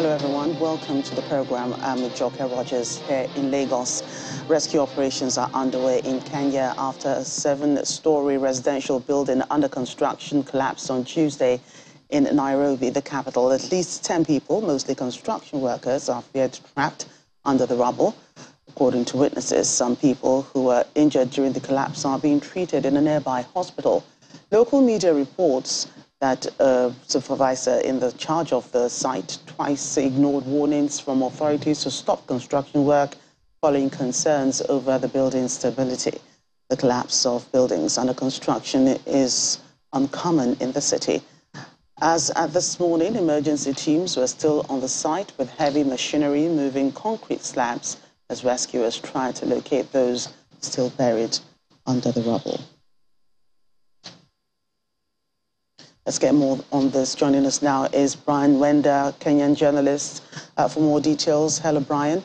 Hello, everyone. Welcome to the program. I'm Joke Rogers here in Lagos. Rescue operations are underway in Kenya after a 7-story residential building under construction collapsed on Tuesday in Nairobi, the capital. At least 10 people, mostly construction workers, are feared trapped under the rubble. According to witnesses, some people who were injured during the collapse are being treated in a nearby hospital. Local media reports that a supervisor in the charge of the site twice ignored warnings from authorities to stop construction work following concerns over the building's stability. The collapse of buildings under construction is uncommon in the city. As at this morning, emergency teams were still on the site with heavy machinery moving concrete slabs as rescuers tried to locate those still buried under the rubble. Let's get more on this. Joining us now is Brian Wenda, Kenyan journalist, for more details. Hello, Brian.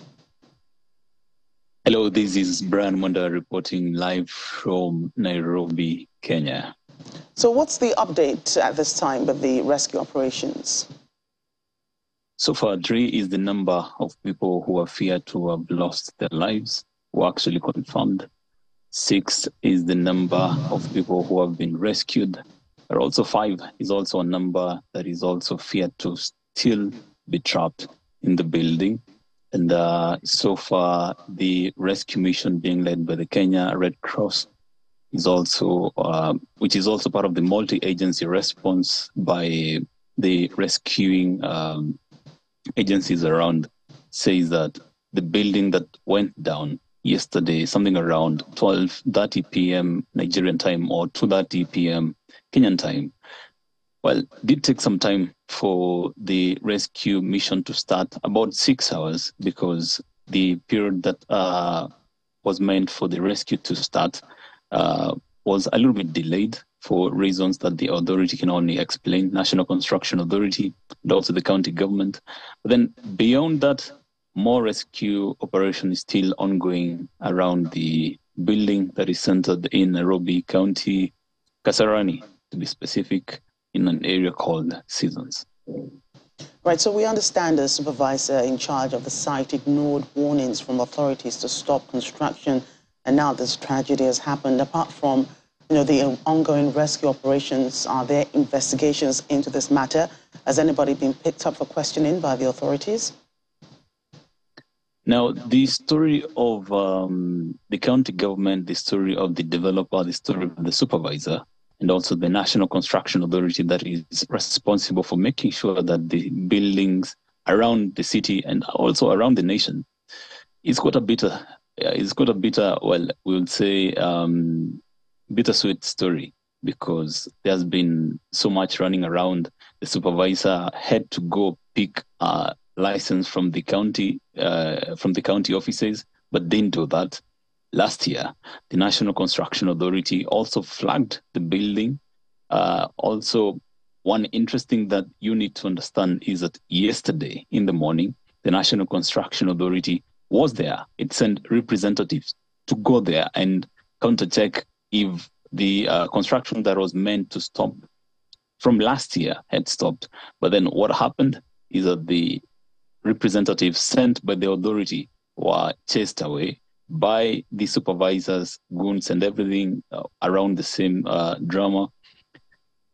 Hello, this is Brian Wenda reporting live from Nairobi, Kenya. So what's the update at this time with the rescue operations? So far, 3 is the number of people who are feared to have lost their lives, who are actually confirmed. 6 is the number of people who have been rescued. But also 5 is also a number that is also feared to still be trapped in the building. And so far, the rescue mission being led by the Kenya Red Cross is also, which is also part of the multi-agency response by the rescuing agencies around, says that the building that went down yesterday, something around 12:30 p.m. Nigerian time or 2:30 p.m. Kenyan time, well, it did take some time for the rescue mission to start, about 6 hours, because the period that was meant for the rescue to start was a little bit delayed for reasons that the authority can only explain, National Construction Authority, and also the county government. But then beyond that, more rescue operation is still ongoing around the building that is centered in Nairobi County, Kasarani, to be specific, in an area called Seasons. Right, so we understand the supervisor in charge of the site ignored warnings from authorities to stop construction, and now this tragedy has happened. Apart from, the ongoing rescue operations, are there investigations into this matter? Has anybody been picked up for questioning by the authorities? Now, the story of the county government, the story of the developer, the story of the supervisor, and also the National Construction Authority that is responsible for making sure that the buildings around the city and also around the nation is got a bitter, well, we would say, bittersweet story, because there's been so much running around. The supervisor had to go pick a license from the county offices, but didn't do that. Last year, the National Construction Authority also flagged the building. Also, one interesting that you need to understand is that yesterday in the morning, the National Construction Authority was there. It sent representatives to go there and counter-check if the construction that was meant to stop from last year had stopped. But then what happened is that the representatives sent by the authority were chased away by the supervisors, goons, and everything around the same drama.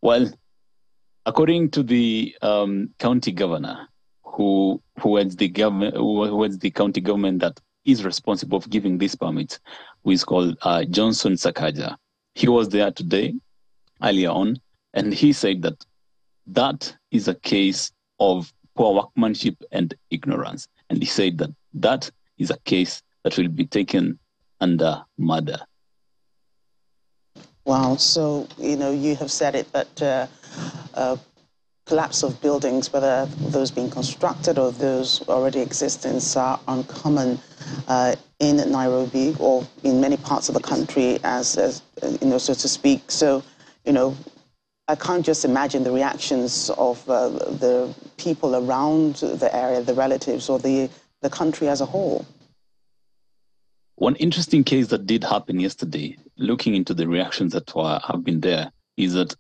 Well, according to the county governor, who heads the county government that is responsible for giving these permits, who is called Johnson Sakaja, he was there today, earlier on, and he said that that is a case of poor workmanship and ignorance. And he said that that is a case that will be taken under murder. Wow. So, you have said it, that collapse of buildings, whether those being constructed or those already existing, are uncommon in Nairobi or in many parts of the country, as so to speak. So, I can't just imagine the reactions of the people around the area, the relatives, or the country as a whole. One interesting case that did happen yesterday, looking into the reactions that have been there, is that,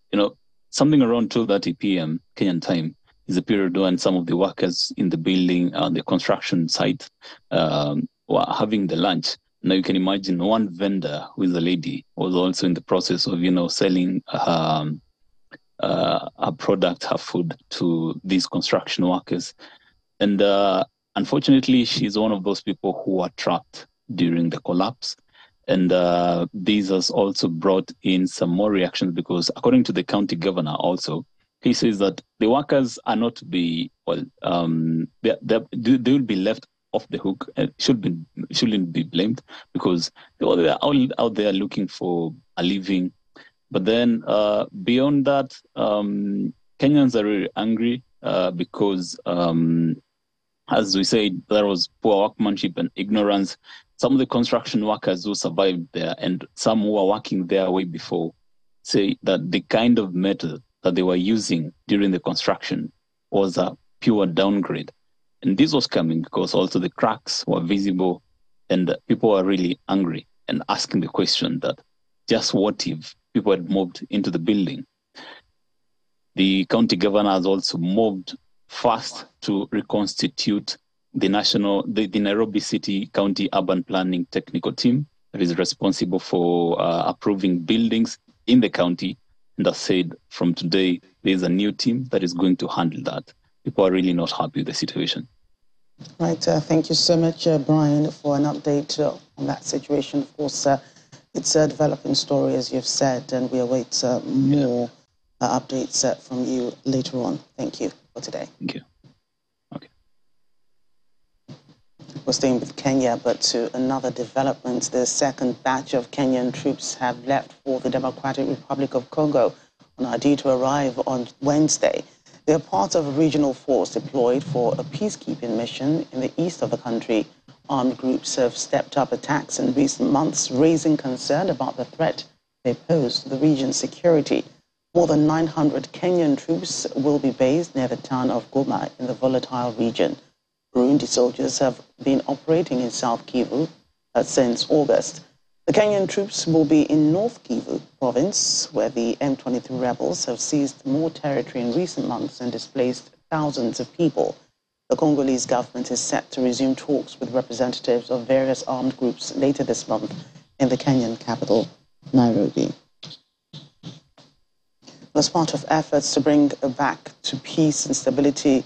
something around 2:30 p.m. Kenyan time, is a period when some of the workers in the building, the construction site, were having the lunch. Now you can imagine one vendor who is a lady was also in the process of, selling her product, her food to these construction workers. And unfortunately, she's one of those people who were trapped during the collapse. And this has also brought in some more reactions because according to the county governor also, he says that the workers are not to be, they will be left off the hook and shouldn't be blamed because they are all out there looking for a living. But then beyond that, Kenyans are really angry because, as we said, there was poor workmanship and ignorance. Some of the construction workers who survived there and some who were working there way before say that the kind of metal that they were using during the construction was a pure downgrade. And this was coming because also the cracks were visible and people were really angry and asking the question that just what if people had moved into the building? The county governor has also moved fast to reconstitute the Nairobi City County Urban Planning Technical Team that is responsible for approving buildings in the county. And as said, from today, there's a new team that is going to handle that. People are really not happy with the situation. Right. Thank you so much, Brian, for an update on that situation. Of course, it's a developing story, as you've said, and we await more updates from you later on. Thank you for today. Thank you. Okay. We're staying with Kenya, but to another development. The second batch of Kenyan troops have left for the Democratic Republic of Congo and are due to arrive on Wednesday. They are part of a regional force deployed for a peacekeeping mission in the east of the country. Armed groups have stepped up attacks in recent months, raising concern about the threat they pose to the region's security. More than 900 Kenyan troops will be based near the town of Goma in the volatile region. Burundi soldiers have been operating in South Kivu since August. The Kenyan troops will be in North Kivu province, where the M23 rebels have seized more territory in recent months and displaced thousands of people. The Congolese government is set to resume talks with representatives of various armed groups later this month in the Kenyan capital, Nairobi. As part of efforts to bring back to peace and stability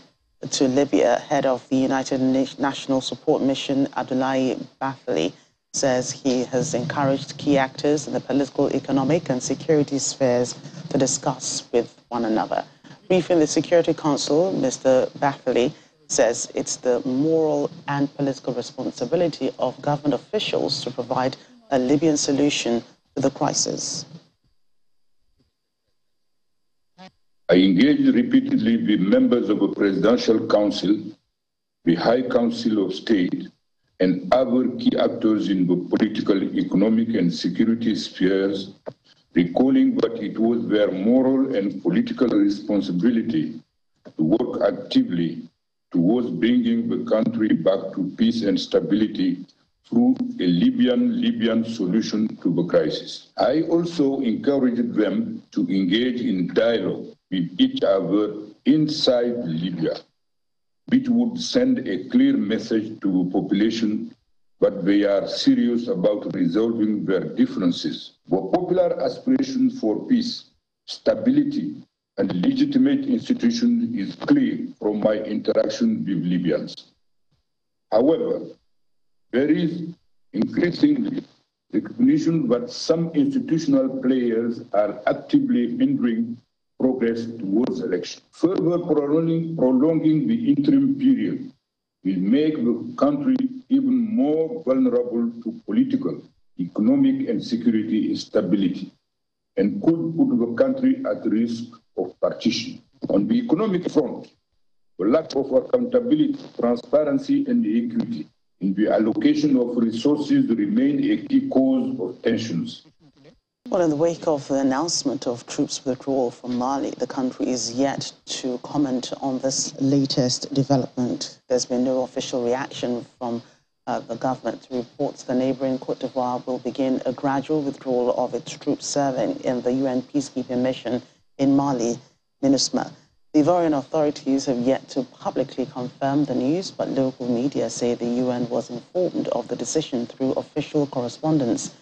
to Libya, head of the United National Support Mission, Abdullahi Bathily, says he has encouraged key actors in the political, economic and security spheres to discuss with one another. Briefing the Security Council, Mr. Bathily says it's the moral and political responsibility of government officials to provide a Libyan solution to the crisis. I engaged repeatedly with members of the Presidential Council, the High Council of State, and other key actors in the political, economic, and security spheres, recalling that it was their moral and political responsibility to work actively towards bringing the country back to peace and stability through a Libyan solution to the crisis. I also encouraged them to engage in dialogue with each other inside Libya, which would send a clear message to the population that they are serious about resolving their differences. The popular aspiration for peace, stability, and legitimate institutions is clear from my interaction with Libyans. However, there is increasingly recognition that some institutional players are actively hindering progress towards election. Further prolonging the interim period will make the country even more vulnerable to political, economic, and security instability, and could put the country at risk of partition. On the economic front, the lack of accountability, transparency, and equity in the allocation of resources remain a key cause of tensions. Well, in the wake of the announcement of troops withdrawal from Mali, the country is yet to comment on this latest development. There's been no official reaction from the government. Reports the neighboring Cote d'Ivoire will begin a gradual withdrawal of its troops serving in the UN peacekeeping mission in Mali, MINUSMA. The Ivorian authorities have yet to publicly confirm the news, but local media say the UN was informed of the decision through official correspondence.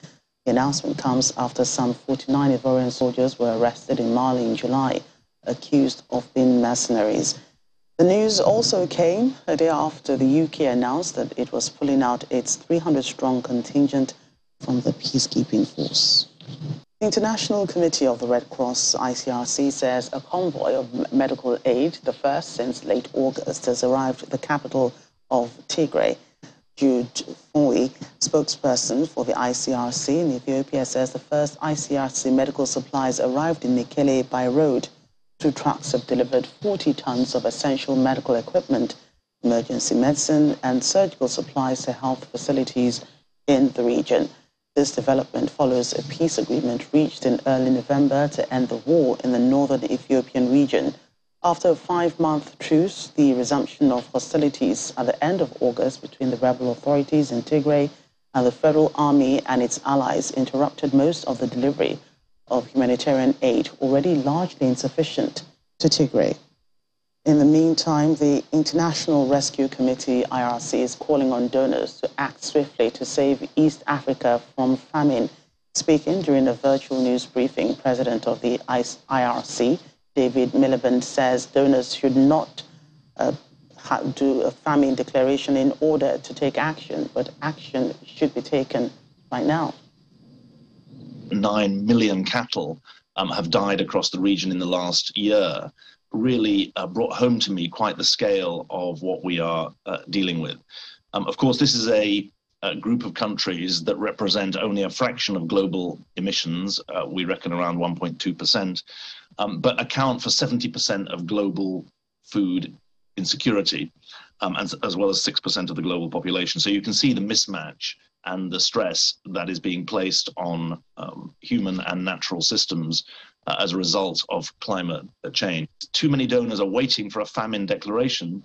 The announcement comes after some 49 Ivorian soldiers were arrested in Mali in July, accused of being mercenaries. The news also came a day after the UK announced that it was pulling out its 300-strong contingent from the peacekeeping force. The International Committee of the Red Cross, ICRC, says a convoy of medical aid, the first since late August, has arrived at the capital of Tigray. Jude Foy, spokesperson for the ICRC in Ethiopia, says the first ICRC medical supplies arrived in Mekele by road. 2 trucks have delivered 40 tons of essential medical equipment, emergency medicine and surgical supplies to health facilities in the region. This development follows a peace agreement reached in early November to end the war in the northern Ethiopian region. After a 5-month truce, the resumption of hostilities at the end of August between the rebel authorities in Tigray and the Federal Army and its allies interrupted most of the delivery of humanitarian aid, already largely insufficient, to Tigray. In the meantime, the International Rescue Committee, IRC, is calling on donors to act swiftly to save East Africa from famine. Speaking during a virtual news briefing, President of the IRC, David Miliband, says donors should not do a famine declaration in order to take action, but action should be taken right now. 9 million cattle have died across the region in the last year, really brought home to me quite the scale of what we are dealing with. Of course, this is a group of countries that represent only a fraction of global emissions, we reckon around 1.2%, but account for 70% of global food insecurity, as well as 6% of the global population. So you can see the mismatch and the stress that is being placed on human and natural systems as a result of climate change. Too many donors are waiting for a famine declaration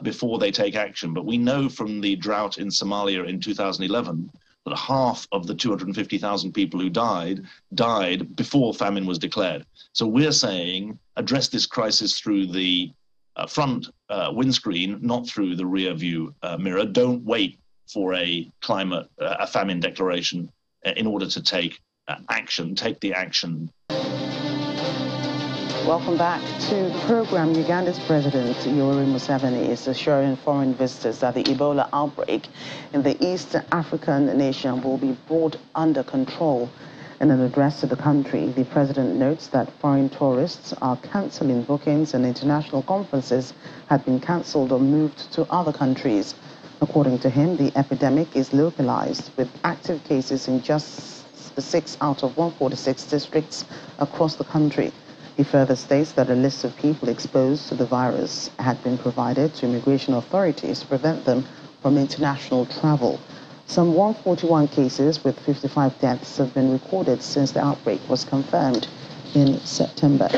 before they take action. But we know from the drought in Somalia in 2011 that half of the 250,000 people who died before famine was declared. So we're saying address this crisis through the front windscreen, not through the rear view mirror. Don't wait for a famine declaration in order to take action. Take the action. Welcome back to the program. Uganda's President Yoweri Museveni is assuring foreign visitors that the Ebola outbreak in the East African nation will be brought under control. In an address to the country, the president notes that foreign tourists are cancelling bookings and international conferences have been cancelled or moved to other countries. According to him, the epidemic is localized, with active cases in just 6 out of 146 districts across the country. He further states that a list of people exposed to the virus had been provided to immigration authorities to prevent them from international travel. Some 141 cases with 55 deaths have been recorded since the outbreak was confirmed in September.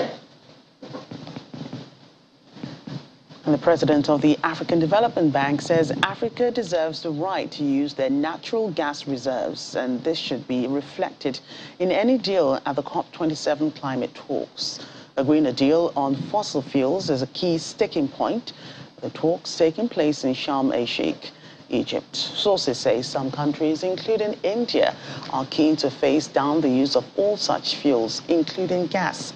And the president of the African Development Bank says Africa deserves the right to use their natural gas reserves, and this should be reflected in any deal at the COP27 climate talks. Agreeing a deal on fossil fuels is a key sticking point. The talks taking place in Sharm el-Sheikh, Egypt. Sources say some countries, including India, are keen to phase down the use of all such fuels, including gas.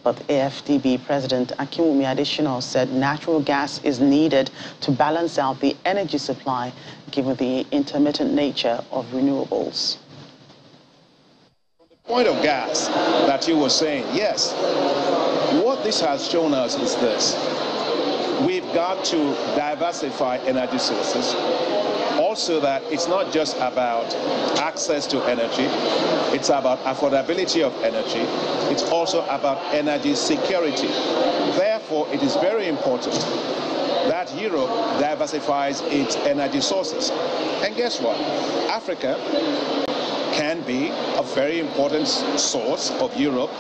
But AFDB President Akinwumi Adesina said natural gas is needed to balance out the energy supply, given the intermittent nature of renewables. The point of gas that you were saying, yes, what this has shown us is this. We've got to diversify energy sources. Also that it's not just about access to energy, it's about affordability of energy, it's also about energy security. Therefore, it is very important that Europe diversifies its energy sources. And guess what? Africa can be a very important source of Europe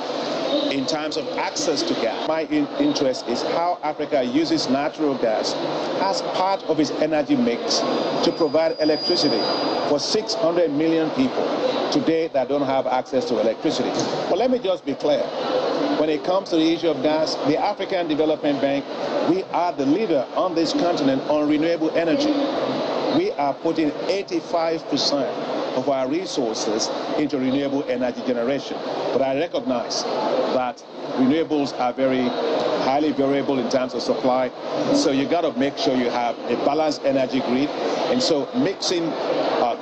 in terms of access to gas. My interest is how Africa uses natural gas as part of its energy mix to provide electricity for 600 million people today that don't have access to electricity. But let me just be clear. when it comes to the issue of gas, the African Development Bank, we are the leader on this continent on renewable energy. We are putting 85% of our resources into renewable energy generation. But I recognize that renewables are very highly variable in terms of supply. So you got to make sure you have a balanced energy grid. And so mixing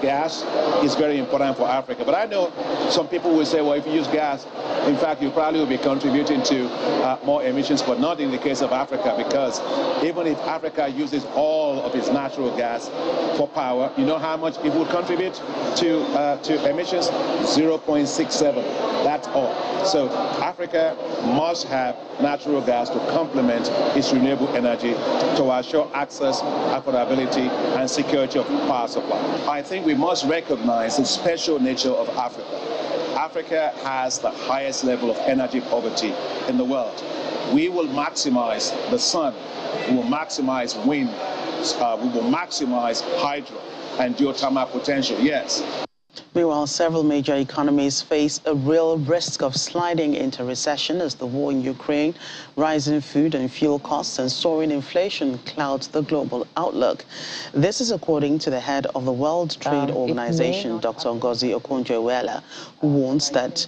gas is very important for Africa. But I know some people will say, well, if you use gas, in fact, you probably will be contributing to more emissions, but not in the case of Africa, because even if Africa uses all of its natural gas for power, you know how much it would contribute to emissions? 0.67. That's all. So Africa must have natural gas to complement its renewable energy to assure access, affordability, and security of power supply. I think we must recognize the special nature of Africa. Africa has the highest level of energy poverty in the world. We will maximize the sun, we will maximize wind, we will maximize hydro and geothermal potential, yes. Meanwhile, several major economies face a real risk of sliding into recession as the war in Ukraine, rising food and fuel costs, and soaring inflation clouds the global outlook. This is according to the head of the World Trade Organization, Dr. Ngozi Okonjo-Iweala, who warns that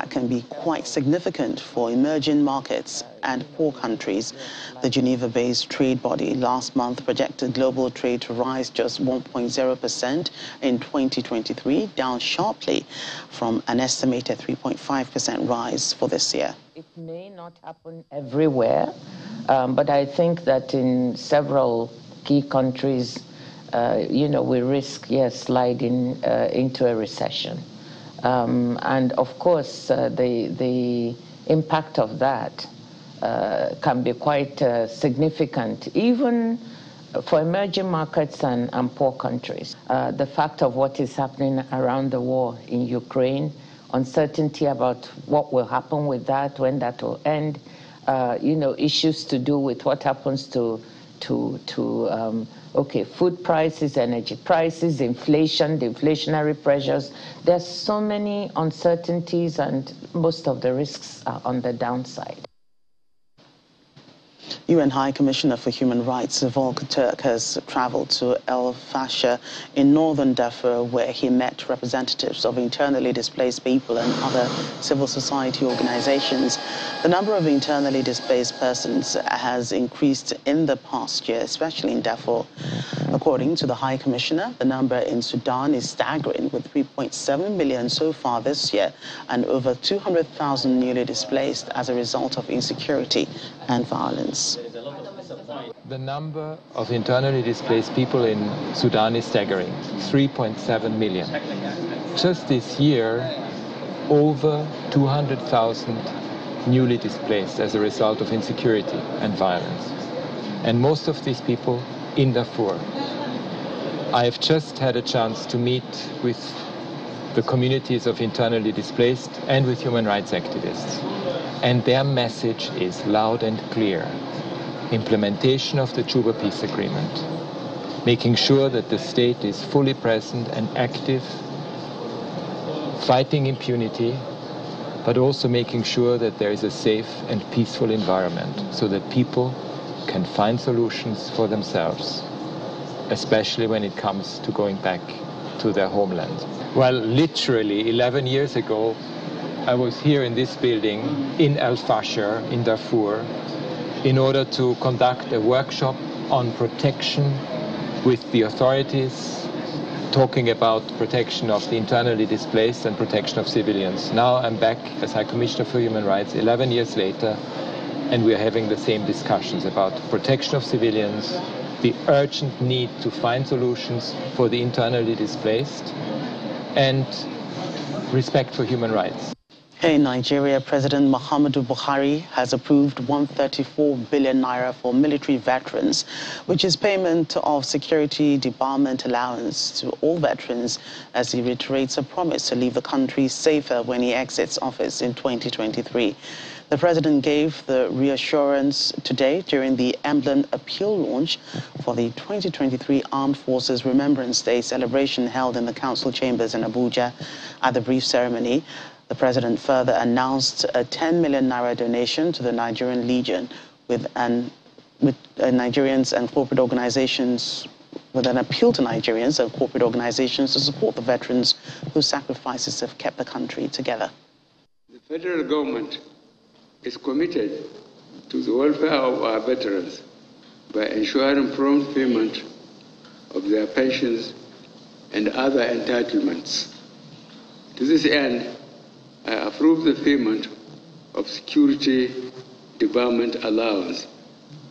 can be quite significant for emerging markets and poor countries. The Geneva-based trade body last month projected global trade to rise just 1.0% in 2023, down sharply from an estimated 3.5% rise for this year. It may not happen everywhere, but I think that in several key countries, we risk, sliding into a recession. And of course, the impact of that can be quite significant, even for emerging markets and poor countries. The fact of what is happening around the war in Ukraine, uncertainty about what will happen with that, when that will end, issues to do with what happens to food prices, energy prices, inflation, the inflationary pressures. There's so many uncertainties, and most of the risks are on the downside. UN High Commissioner for Human Rights, Volker Turk, has traveled to El Fasher in northern Darfur, where he met representatives of internally displaced people and other civil society organizations. The number of internally displaced persons has increased in the past year, especially in Darfur. According to the High Commissioner, the number in Sudan is staggering, with 3.7 million so far this year and over 200,000 newly displaced as a result of insecurity and violence. The number of internally displaced people in Sudan is staggering, 3.7 million. Just this year, over 200,000 newly displaced as a result of insecurity and violence. And most of these people in Darfur. I have just had a chance to meet with the communities of internally displaced and with human rights activists. And their message is loud and clear. Implementation of the Juba Peace Agreement, making sure that the state is fully present and active, fighting impunity, but also making sure that there is a safe and peaceful environment so that people can find solutions for themselves, especially when it comes to going back to their homeland. Well, literally 11 years ago, I was here in this building in El Fasher in Darfur in order to conduct a workshop on protection with the authorities, talking about protection of the internally displaced and protection of civilians. Now I'm back as High Commissioner for Human Rights 11 years later, and we are having the same discussions about protection of civilians, the urgent need to find solutions for the internally displaced, and respect for human rights. In Nigeria, President Muhammadu Buhari has approved 134 billion naira for military veterans, which is payment of security debarment allowance to all veterans, as he reiterates a promise to leave the country safer when he exits office in 2023. The president gave the reassurance today during the emblem appeal launch for the 2023 Armed Forces Remembrance Day celebration held in the council chambers in Abuja. At the brief ceremony, The president further announced a 10 million naira donation to the Nigerian Legion with Nigerians and corporate organizations, with an appeal to Nigerians and corporate organizations to support the veterans whose sacrifices have kept the country together. The federal government is committed to the welfare of our veterans by ensuring prompt payment of their pensions and other entitlements. To this end, I approve the payment of security debarment allowance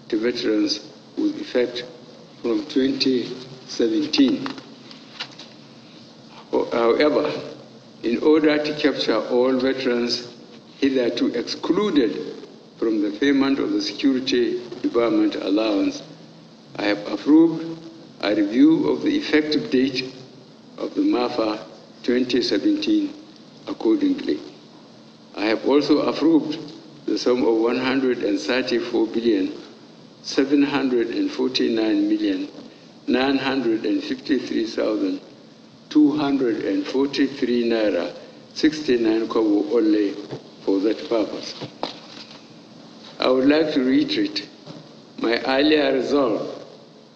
to veterans with effect from 2017. However, in order to capture all veterans hitherto excluded from the payment of the security debarment allowance, I have approved a review of the effective date of the MAFA 2017 accordingly. I have also approved the sum of 134,749,953,243 naira 69 kobo only for that purpose. I would like to reiterate my earlier resolve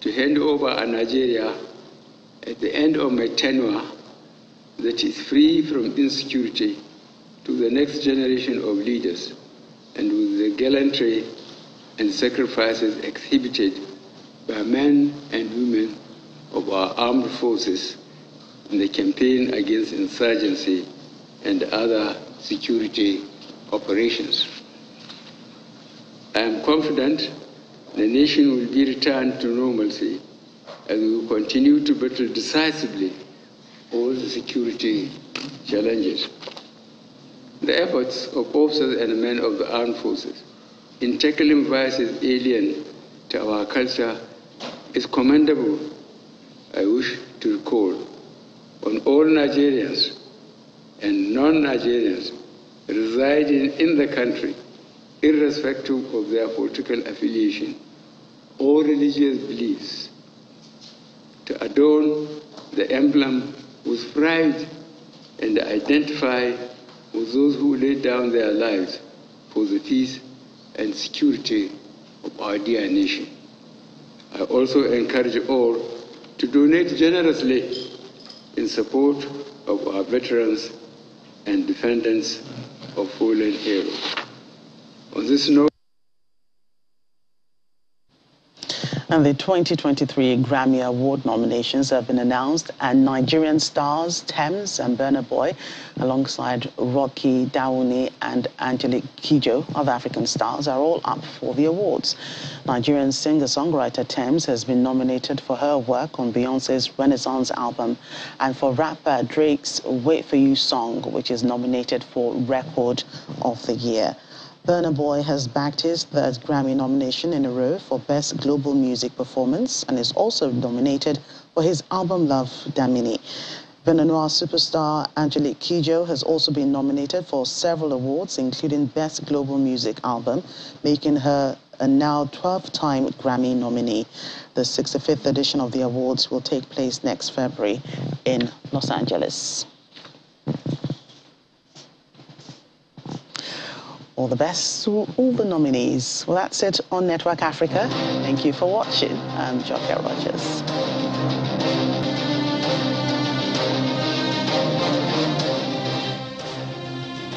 to hand over Nigeria at the end of my tenure that is free from insecurity to the next generation of leaders, and with the gallantry and sacrifices exhibited by men and women of our armed forces in the campaign against insurgency and other security operations. I am confident the nation will be returned to normalcy as we will continue to battle decisively all the security challenges. The efforts of officers and men of the armed forces in tackling vices alien to our culture is commendable. I wish to recall on all Nigerians and non-Nigerians residing in the country, irrespective of their political affiliation or religious beliefs, to adorn the emblem with pride and identify with those who laid down their lives for the peace and security of our dear nation. I also encourage all to donate generously in support of our veterans and defendants of fallen heroes. On this note, and the 2023 Grammy Award nominations have been announced, and Nigerian stars Tems and Burna Boy, alongside Rocky Dawuni and Angelique Kidjo, other African stars, are all up for the awards. Nigerian singer-songwriter Tems has been nominated for her work on Beyoncé's Renaissance album, and for rapper Drake's Wait For You song, which is nominated for Record of the Year. Burna Boy has bagged his third Grammy nomination in a row for Best Global Music Performance and is also nominated for his album Love Damini. Benin-Noir superstar Angelique Kidjo has also been nominated for several awards, including Best Global Music Album, making her a now 12-time Grammy nominee. The 65th edition of the awards will take place next February in Los Angeles. All the best to all the nominees. Well, that's it on Network Africa. Thank you for watching. I'm Joker Rogers.